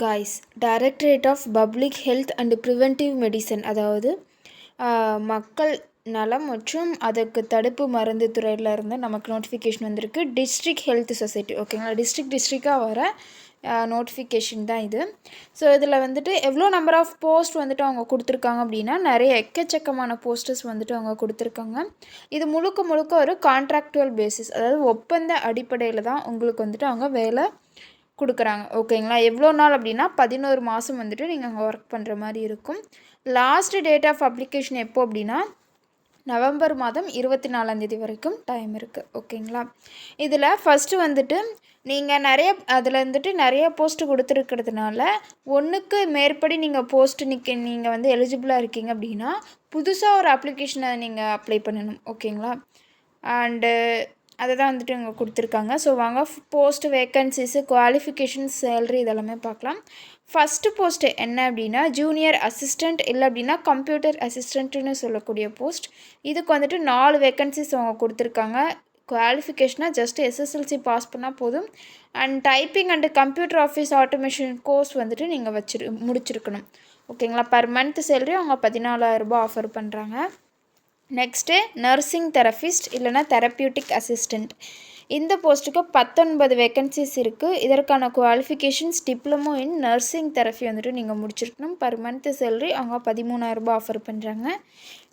Guys, directorate of public health and preventive medicine, அதாவது மக்கள் நலம் மற்றும் அதற்கு தடுப்பு மருந்து துறையில் இருந்து நமக்கு நோட்டிஃபிகேஷன் வந்திருக்கு. டிஸ்ட்ரிக்ட் ஹெல்த் சொசைட்டி, ஓகேங்களா. டிஸ்ட்ரிக்டாக வர நோட்டிஃபிகேஷன் தான் இது. ஸோ இதில் வந்துட்டு எவ்வளோ நம்பர் ஆஃப் போஸ்ட் வந்துட்டு அவங்க கொடுத்துருக்காங்க அப்படின்னா, நிறைய எக்கச்சக்கமான போஸ்டர்ஸ் வந்துட்டு அவங்க கொடுத்துருக்காங்க. இது முழுக்க ஒரு கான்ட்ராக்டுவல் பேசிஸ், அதாவது ஒப்பந்த அடிப்படையில் தான் உங்களுக்கு வந்துட்டு அவங்க வேலை கொடுக்குறாங்க, ஓகேங்களா. எவ்வளோ நாள் அப்படின்னா 11 மாதம் வந்துட்டு நீங்கள் அங்கே ஒர்க் பண்ணுற மாதிரி இருக்கும். லாஸ்ட் டேட் ஆஃப் அப்ளிகேஷன் எப்போ அப்படின்னா நவம்பர் மாதம் 24 வரைக்கும் டைம் இருக்குது, ஓகேங்களா. இதில் ஃபஸ்ட்டு வந்துட்டு நீங்கள் அதில் வந்துட்டு நிறைய போஸ்ட்டு கொடுத்துருக்கிறதுனால ஒன்றுக்கு மேற்படி நீங்கள் நீங்கள் வந்து எலிஜிபிளாக இருக்கீங்க அப்படின்னா புதுசாக ஒரு அப்ளிகேஷனை நீங்கள் அப்ளை பண்ணணும், ஓகேங்களா. அண்டு அதை தான் வந்துட்டு இங்கே கொடுத்துருக்காங்க. ஸோ வாங்க போஸ்ட் வேக்கன்சிஸு, குவாலிஃபிகேஷன்ஸ், சேலரி இதெல்லாமே பார்க்கலாம். ஃபஸ்ட்டு போஸ்ட்டு என்ன அப்படின்னா ஜூனியர் அசிஸ்டண்ட், இல்லை அப்படின்னா கம்ப்யூட்டர் அசிஸ்டண்ட்டுன்னு சொல்லக்கூடிய போஸ்ட். இதுக்கு வந்துட்டு 4 வேக்கன்சிஸ் அவங்க கொடுத்துருக்காங்க. குவாலிஃபிகேஷனாக ஜஸ்ட் எஸ்எஸ்எல்சி பாஸ் பண்ணால் போதும். And typing and computer office automation course வந்துட்டு நீங்கள் முடிச்சிருக்கணும், ஓகேங்களா. பர் மந்த் சேலரி அவங்க 14,000 ரூபாய் ஆஃபர் பண்ணுறாங்க. நெக்ஸ்ட்டு நர்சிங் தெரபிஸ்ட் இல்லைனா தெரப்பியூட்டிக் அசிஸ்டண்ட். இந்த போஸ்ட்டுக்கு 19 வேக்கன்சிஸ் இருக்குது. இதற்கான qualifications diploma in nursing therapy வந்துட்டு நீங்கள் முடிச்சிருக்கணும். பர் மந்த் சேலரி அவங்க 13,000 ரூபாய் ஆஃபர் பண்ணுறாங்க.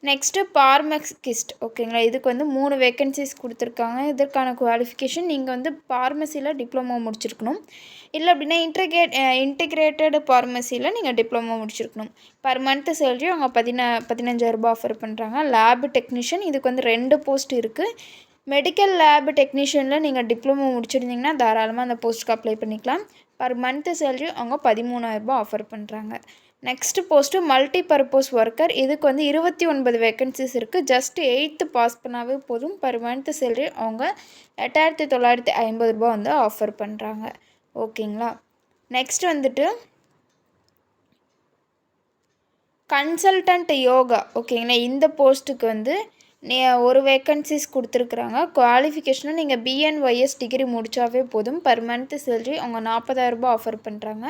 நெக்ஸ்ட்டு பார்மசிஸ்ட், ஓகேங்களா. இதுக்கு வந்து 3 வேக்கன்சிஸ் கொடுத்துருக்காங்க. இதற்கான குவாலிஃபிகேஷன் நீங்கள் வந்து பார்மசியில் டிப்ளமோ முடிச்சிருக்கணும், இல்லை அப்படின்னா இன்டிகிரேட்டட் பார்மசியில் நீங்கள் டிப்ளமோ முடிச்சிருக்கணும். பர் மந்த் சேலரி அவங்க 15,000 ரூபாய் ஆஃபர் பண்ணுறாங்க. லேப் டெக்னீஷியன், இதுக்கு வந்து 2 போஸ்ட் இருக்குது. மெடிக்கல் லேப் டெக்னீஷியனில் நீங்கள் டிப்ளமோ முடிச்சிருந்தீங்கன்னா தாராளமாக அந்த போஸ்ட்டுக்கு அப்ளை பண்ணிக்கலாம். பர் மந்த் சேலரி அவங்க 13,000 ரூபாய் ஆஃபர் பண்ணுறாங்க. Next post multi purpose worker. இதுக்கு வந்து 29 வேக்கன்சிஸ் இருக்குது. ஜஸ்ட் 8th பாஸ் பண்ணாவே போதும். பர் மந்த் சேலரி அவங்க 8,950 ரூபாய் வந்து ஆஃபர் பண்ணுறாங்க, ஓகேங்களா. நெக்ஸ்ட் வந்துட்டு கன்சல்டன்ட் யோகா, ஓகேங்களா. இந்த போஸ்ட்டுக்கு வந்து ஒரு வேக்கன்சிஸ் கொடுத்துருக்குறாங்க. குவாலிஃபிகேஷனை நீங்கள் பிஎன்ஒய்எஸ் டிகிரி முடித்தாவே போதும். பர் மந்த் சேலரி அவங்க 40,000 ரூபாய் ஆஃபர் பண்ணுறாங்க.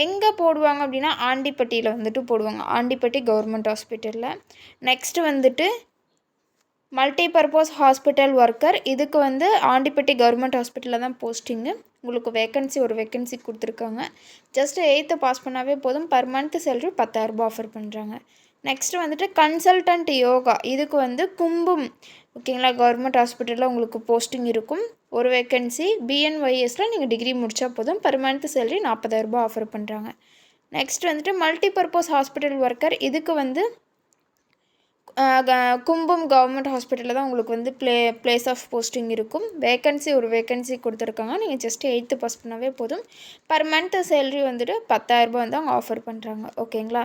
எங்கே போடுவாங்க அப்படின்னா ஆண்டிப்பட்டியில் வந்துட்டு போடுவாங்க, ஆண்டிப்பட்டி கவர்மெண்ட் ஹாஸ்பிட்டலில். நெக்ஸ்ட்டு வந்துட்டு மல்டி பர்பஸ் ஹாஸ்பிட்டல் ஒர்க்கர். இதுக்கு வந்து ஆண்டிப்பட்டி கவர்மெண்ட் ஹாஸ்பிட்டலில் தான் போஸ்டிங்கு. உங்களுக்கு ஒரு வேக்கன்சி கொடுத்துருக்காங்க. ஜஸ்ட் 8th பாஸ் பண்ணாவே போதும். பர் மந்த் சேலரி 10,000 ரூபாய் ஆஃபர் பண்ணுறாங்க. நெக்ஸ்ட்டு வந்துட்டு கன்சல்டன்ட் யோகா. இதுக்கு வந்து கும்பம், ஓகேங்களா, கவர்மெண்ட் ஹாஸ்பிட்டலில் உங்களுக்கு போஸ்டிங் இருக்கும். ஒரு வேக்கன்சி. பிஎன்ஒய்எஸில் நீங்கள் டிகிரி முடித்தா போதும். பர் மந்த் சேலரி 40,000 ரூபாய் ஆஃபர் பண்ணுறாங்க. நெக்ஸ்ட் வந்துட்டு மல்டி பர்பஸ் ஹாஸ்பிட்டல் ஒர்க்கர். இதுக்கு வந்து கும்பம் கவர்மெண்ட் ஹாஸ்பிட்டலில் தான் உங்களுக்கு வந்து பிளேஸ் ஆஃப் போஸ்டிங் இருக்கும். ஒரு வேக்கன்சி கொடுத்துருக்காங்க. நீங்கள் ஜஸ்ட் 8th பாஸ் பண்ணாவே போதும். பர் மந்த் சேலரி வந்துட்டு 10,000 ரூபாய் வந்து அவங்க ஆஃபர் பண்ணுறாங்க, ஓகேங்களா.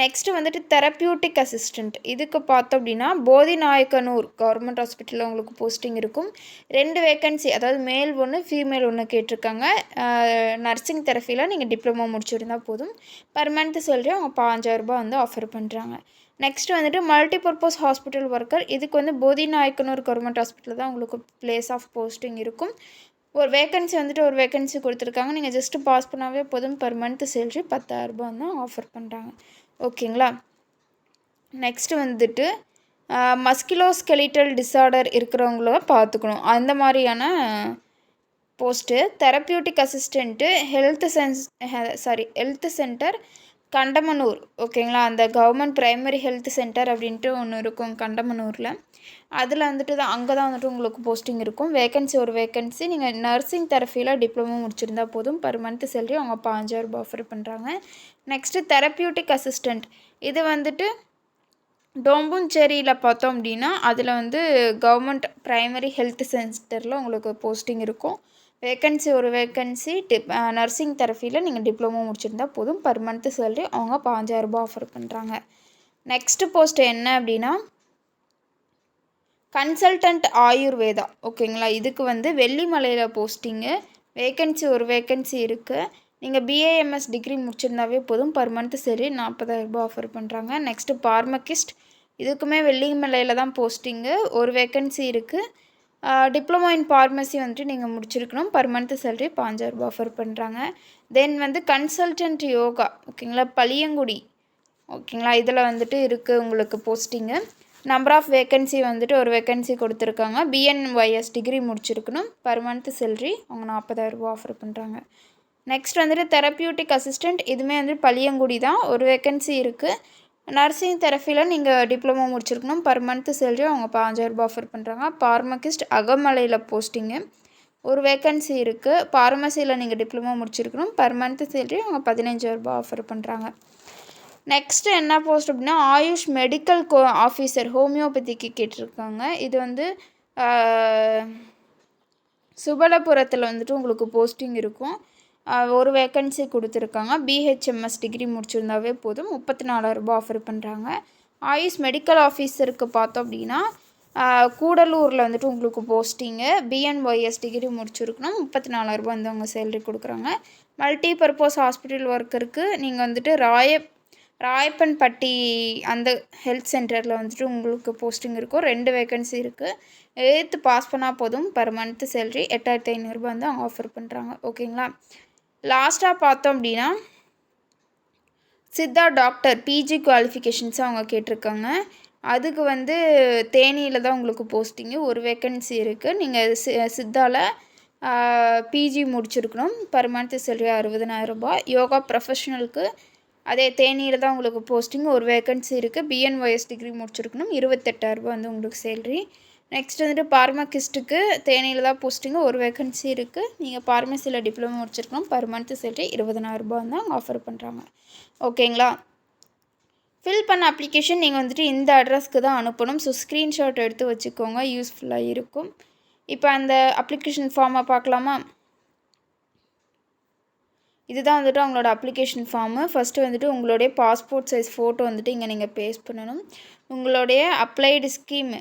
நெக்ஸ்ட்டு வந்துட்டு தெரப்பியூட்டிக் அசிஸ்டண்ட். இதுக்கு பார்த்தோம் அப்படின்னா போதிநாயக்கனூர் கவர்மெண்ட் ஹாஸ்பிட்டலில் உங்களுக்கு போஸ்டிங் இருக்கும். 2 வேக்கன்சி, அதாவது மேல் 1 ஃபீமேல் 1 கேட்டிருக்காங்க. நர்சிங் தெரப்பியில் நீங்கள் டிப்ளமோ முடிச்சிருந்தால் போதும். பர் மந்த் சேலரி அவங்க 5,000 ரூபாய் வந்து ஆஃபர் பண்ணுறாங்க. நெக்ஸ்ட் வந்துட்டு மல்டி பர்பஸ் ஹாஸ்பிட்டல் ஒர்க்கர். இதுக்கு வந்து போதிநாயக்கனூர் கவர்மெண்ட் ஹாஸ்பிட்டலில் தான் உங்களுக்கு பிளேஸ் ஆஃப் போஸ்டிங் இருக்கும். ஒரு வேக்கன்சி கொடுத்துருக்காங்க. நீங்கள் ஜஸ்ட்டு பாஸ் பண்ணாவே போதும். பர் மந்த் சேலரி 10,000 ரூபாய் வந்து ஆஃபர் பண்ணுறாங்க, ஓகேங்களா. நெக்ஸ்ட்டு வந்துட்டு மஸ்கிலோஸ்கெலிட்டல் டிஸார்டர் இருக்கிறவங்கள பார்த்துக்கணும், அந்த மாதிரியான post. Therapeutic assistant health centre Kandamanur, ஓகேங்களா. அந்த கவர்மெண்ட் ப்ரைமரி ஹெல்த் சென்டர் அப்படின்ட்டு ஒன்று இருக்கும் கண்டமனூரில். அதில் வந்துட்டு அங்கே தான் வந்துட்டு உங்களுக்கு போஸ்டிங் இருக்கும். ஒரு வேக்கன்சி. நீங்கள் நர்சிங் தெரப்பியில் டிப்ளமோ முடிச்சிருந்தா போதும். பர் மந்த் சேலரி அவங்க 5,000 ரூபாய் ஆஃபர் பண்ணுறாங்க. Next therapeutic assistant. இது வந்துட்டு டோம்புஞ்சேரியில் பார்த்தோம் அப்படின்னா அதில் வந்து கவர்மெண்ட் ப்ரைமரி ஹெல்த் சென்டரில் உங்களுக்கு போஸ்டிங் இருக்கும். ஒரு வேக்கன்சி. நர்சிங் தெரப்பியில் நீங்கள் டிப்ளமோ முடிச்சிருந்தா போதும். பர் மந்த் சேலரி அவங்க 5,000 ரூபாய் ஆஃபர் பண்ணுறாங்க. நெக்ஸ்ட்டு போஸ்ட் என்ன அப்படின்னா கன்சல்டன்ட் ஆயுர்வேதா, ஓகேங்களா. இதுக்கு வந்து வெள்ளிமலையில் போஸ்டிங்கு. ஒரு வேக்கன்சி இருக்குது. நீங்கள் பிஏஎம்எஸ் டிகிரி முடிச்சிருந்தாவே போதும். பர் மந்த் சேலரி 40,000 ரூபாய் ஆஃபர் பண்ணுறாங்க. நெக்ஸ்ட்டு பார்மகிஸ்ட். இதுக்குமே வெள்ளிமலையில் தான் போஸ்டிங்கு. ஒரு வேக்கன்சி இருக்குது. டிப்ளமோ இன் ஃபார்மசி வந்துட்டு நீங்கள் முடிச்சிருக்கணும். பர் மந்த் சேலரி 5,000 ரூபாய் ஆஃபர் பண்ணுறாங்க. தென் வந்து கன்சல்டன்ட் யோகா ஓகேங்களா, பளியங்குடி ஓகேங்களா, இதில் வந்துட்டு இருக்குது உங்களுக்கு போஸ்டிங்கு. நம்பர் ஆஃப் வேக்கன்சி வந்துட்டு ஒரு வேக்கன்சி கொடுத்துருக்காங்க. பிஎன்ஒய்எஸ் டிகிரி முடிச்சிருக்கணும். பர் மந்த் சேல்ரி அவங்க 40,000 ஆஃபர் பண்ணுறாங்க. நெக்ஸ்ட் வந்துட்டு தெரப்பியூட்டிக் அசிஸ்டண்ட், இதுவுமே வந்து பளியங்குடி தான், ஒரு வேக்கன்சி இருக்குது. நர்சிங் தெரப்பியில் நீங்கள் டிப்ளமோ முடிச்சிருக்கணும். பர் மந்த் சேல்ரி அவங்க 5,000 ஆஃபர் பண்ணுறாங்க. பார்மகிஸ்ட் அகமலையில் போஸ்டிங்கு, ஒரு வேக்கன்சி இருக்குது. பார்மசியில் நீங்கள் டிப்ளமோ முடிச்சிருக்கணும். பர் மந்த் சேல்ரி அவங்க 15,000 ஆஃபர் பண்ணுறாங்க. நெக்ஸ்ட்டு என்ன போஸ்ட் அப்படின்னா ஆயுஷ் மெடிக்கல் ஆஃபீஸர் ஹோமியோபதிக்கு கேட்டிருக்காங்க. இது வந்து சுபலபுரத்தில் வந்துட்டு உங்களுக்கு போஸ்டிங் இருக்கும். ஒரு வேக்கன்சி கொடுத்துருக்காங்க. பிஹெச்எம்எஸ் டிகிரி முடிச்சிருந்தாவே போதும். 34,000 ஆஃபர் பண்ணுறாங்க. ஆயுஷ் மெடிக்கல் ஆஃபீஸருக்கு பார்த்தோம் அப்படின்னா கூடலூரில் வந்துட்டு உங்களுக்கு போஸ்டிங்கு. பிஎன்ஒய்எஸ் டிகிரி முடிச்சிருக்கணும். 34,000 வந்து அவங்க சேலரி கொடுக்குறாங்க. மல்டி பர்பஸ் ஹாஸ்பிட்டல் ஒர்க்கருக்கு நீங்கள் வந்துட்டு ராயப்பன்பட்டி அந்த ஹெல்த் சென்டரில் வந்துட்டு உங்களுக்கு போஸ்டிங் இருக்கும். 2 வேக்கன்சி இருக்குது. 8th பாஸ் பண்ணால் போதும். பர் மந்த் சேல்ரி 8,500 வந்து அவங்க ஆஃபர் பண்ணுறாங்க. ஓகேங்களா, லாஸ்ட்டாக பார்த்தோம் அப்படின்னா சித்தா டாக்டர் பிஜி குவாலிஃபிகேஷன்ஸும் அவங்க கேட்டிருக்காங்க. அதுக்கு வந்து தேனியில் தான் உங்களுக்கு போஸ்டிங்கு. ஒரு வேக்கன்சி இருக்குது. நீங்கள் சித்தாவில் பிஜி முடிச்சிருக்கணும். Per month salary 60,000. யோகா ப்ரொஃபஷனலுக்கு அதே தேனியில் தான் உங்களுக்கு போஸ்டிங். ஒரு வேக்கன்சி இருக்குது. பிஎன்ஒய்எஸ் டிகிரி முடிச்சிருக்கணும். 28,000 வந்து உங்களுக்கு சேல்ரி. நெக்ஸ்ட் வந்துட்டு பார்மகிஸ்ட்டுக்கு தேனியில் தான் போஸ்டிங்கு. ஒரு வேக்கன்சி இருக்குது. நீங்கள் பார்மசியில் டிப்ளமோ முடிச்சிருக்கணும். பர் மந்த் சேல்ரி 20,000 வந்து அவங்க ஆஃபர் பண்ணுறாங்க. ஓகேங்களா, ஃபில் பண்ண அப்ளிகேஷன் நீங்கள் வந்துட்டு இந்த அட்ரஸ்க்கு தான் அனுப்பணும். ஸோ ஸ்க்ரீன்ஷாட் எடுத்து வச்சுக்கோங்க, யூஸ்ஃபுல்லாக இருக்கும். இப்போ அந்த அப்ளிகேஷன் ஃபார்மை பார்க்கலாமா? இதுதான் வந்துட்டு அவங்களோட அப்ளிகேஷன் ஃபார்மு. ஃபஸ்ட்டு வந்துட்டு உங்களுடைய பாஸ்போர்ட் சைஸ் ஃபோட்டோ வந்துட்டு இங்கே நீங்கள் பேஸ்ட் பண்ணணும். உங்களுடைய அப்ளைடு ஸ்கீமு,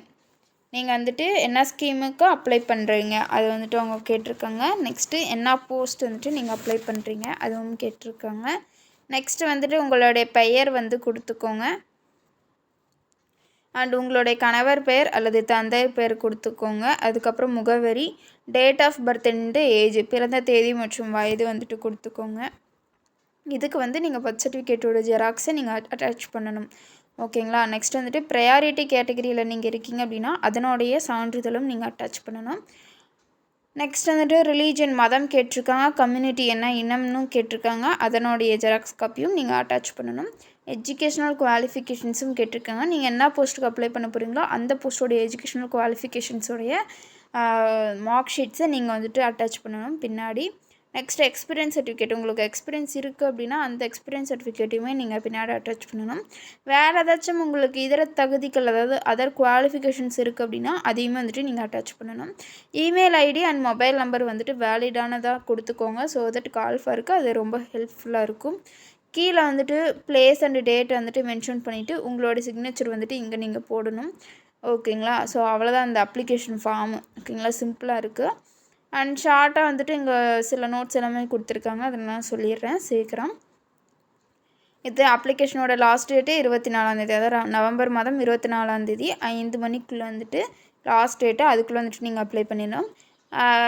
நீங்கள் வந்துட்டு என்ன ஸ்கீமுக்கு அப்ளை பண்ணுறீங்க அது வந்துட்டு அவங்க கேட்டிருக்காங்க. நெக்ஸ்ட்டு என்ன போஸ்ட் வந்துட்டு நீங்கள் அப்ளை பண்ணுறீங்க அதுவும் கேட்டிருக்காங்க. நெக்ஸ்ட்டு வந்துட்டு உங்களுடைய பெயர் வந்து கொடுத்துக்கோங்க. அண்ட் உங்களுடைய கணவர் பெயர் அல்லது தந்தை பெயர் கொடுத்துக்கோங்க. அதுக்கப்புறம் முகவரி, date of birth and age, பிறந்த தேதி மற்றும் வயது வந்துட்டு கொடுத்துக்கோங்க. இதுக்கு வந்து நீங்கள் பர்த் சர்டிஃபிகேட்டோட ஜெராக்ஸை நீங்கள் அட்டாச் பண்ணணும். ஓகேங்களா, நெக்ஸ்ட் வந்துட்டு ப்ரையாரிட்டி கேட்டகரியில் நீங்கள் இருக்கீங்க அப்படின்னா அதனுடைய சான்றிதழும் நீங்கள் அட்டாச் பண்ணணும். நெக்ஸ்ட் வந்துட்டு ரிலீஜன் மதம் கேட்டிருக்காங்க. கம்யூனிட்டி என்ன இனம்னு கேட்டிருக்காங்க. அதனுடைய ஜெராக்ஸ் காப்பியும் நீங்கள் அட்டாச் பண்ணணும். எஜுகேஷ்னல் குவாலிஃபிகேஷன்ஸும் கேட்டிருக்காங்க. நீங்கள் என்ன போஸ்ட்டுக்கு அப்ளை பண்ண போகிறீங்களோ அந்த போஸ்ட்டோடைய எஜுகேஷ்னல் குவாலிஃபிகேஷன்ஸோடைய மார்க் ஷீட்ஸை நீங்கள் வந்துட்டு அட்டாச் பண்ணணும் பின்னாடி. நெக்ஸ்ட் எக்ஸ்பீரியன்ஸ் சர்டிஃபிகேட், உங்களுக்கு எக்ஸ்பீரியன்ஸ் இருக்குது அப்படின்னா அந்த எக்ஸ்பீரியன்ஸ் சர்டிஃபிகேட்டையுமே நீங்கள் பின்னாடி அட்டாச் பண்ணணும். வேறு ஏதாச்சும் உங்களுக்கு இதர தகுதிகள் அதாவது அதர் குவாலிஃபிகேஷன்ஸ் இருக்குது அப்படின்னா அதையுமே வந்துட்டு நீங்கள் அட்டாச் பண்ணணும். Email ID and mobile number வந்துட்டு வேலிடானதாக கொடுத்துக்கோங்க. ஸோ தட் கால் ஃபாருக்கு அது ரொம்ப ஹெல்ப்ஃபுல்லாக இருக்கும். கீழே வந்துட்டு பிளேஸ் அண்ட் டேட் வந்துட்டு மென்ஷன் பண்ணிவிட்டு உங்களோட சிக்னேச்சர் வந்துட்டு இங்கே நீங்கள் போடணும். ஓகேங்களா, ஸோ அவ்வளோதான் அந்த அப்ளிகேஷன் ஃபார்மு. ஓகேங்களா, சிம்பிளாக இருக்குது. அண்ட் ஷார்ட்டாக வந்துட்டு இங்கே சில நோட்ஸ் எல்லாமே கொடுத்துருக்காங்க, அதெல்லாம் சொல்லிடுறேன் சீக்கிரம். இது அப்ளிகேஷனோட லாஸ்ட் டேட்டு 24ஆந்தேதி, அதாவது நவம்பர் மாதம் 24ஆந்தேதி 5 மணிக்குள்ளே வந்துட்டு லாஸ்ட் டேட்டு. அதுக்குள்ளே வந்துட்டு நீங்கள் அப்ளை பண்ணிடணும்.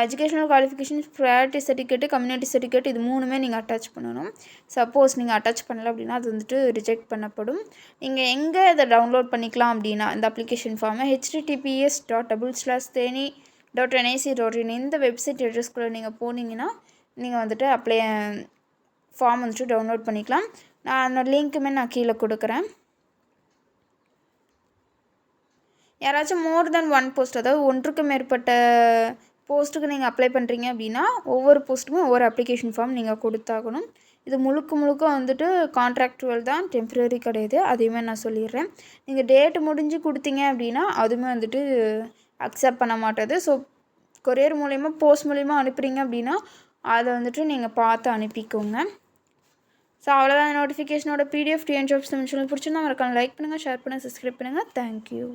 Educational qualification, priority certificate, community certificate, இது 3மே நீங்கள் அட்டாச் பண்ணணும். சப்போஸ் நீங்கள் அட்டாச் பண்ணலை அப்படின்னா அது வந்துட்டு ரிஜெக்ட் பண்ணப்படும். நீங்கள் எங்கே இதை டவுன்லோட் பண்ணிக்கலாம் அப்படின்னா இந்த அப்ளிகேஷன் ஃபார்மை https://teni.nic.in இந்த வெப்சைட் அட்ரஸ்குள்ளே நீங்கள் போனீங்கன்னா நீங்கள் வந்துட்டு ஃபார்ம் வந்துட்டு டவுன்லோட் பண்ணிக்கலாம். நான் லிங்க்குமே நான் கீழே கொடுக்குறேன். யாராச்சும் மோர் தென் 1 போஸ்ட், அதாவது ஒன்றுக்கு மேற்பட்ட போஸ்ட்டுக்கு நீங்கள் அப்ளை பண்ணுறீங்க அப்படின்னா ஒவ்வொரு போஸ்ட்டுமே ஒவ்வொரு அப்ளிகேஷன் ஃபார்ம் நீங்கள் கொடுத்தாகணும். இது முழுக்க வந்துட்டு கான்ட்ராக்டுவல் தான், டெம்ப்ரரி கிடையாது, அதையுமே நான் சொல்லிடுறேன். நீங்கள் டேட்டு முடிஞ்சு கொடுத்தீங்க அப்படின்னா அதுவுமே வந்துட்டு அக்செப்ட் பண்ண மாட்டேது. ஸோ கொரியர் மூலயமா போஸ்ட் மூலயமா அனுப்புகிறீங்க அப்படின்னா அதை வந்துட்டு நீங்கள் பார்த்து அனுப்பிக்கோங்க. ஸோ அவ்வளோதான் நோட்டிஃபிகேஷனோட PDF டிஎன் ஜாப்ஸ் சேனல் பிடிச்சிருந்தா மறக்காம லைக் பண்ணுங்கள், ஷேர் பண்ணுங்கள், சப்ஸ்கிரைப் பண்ணுங்கள். தேங்க்யூ.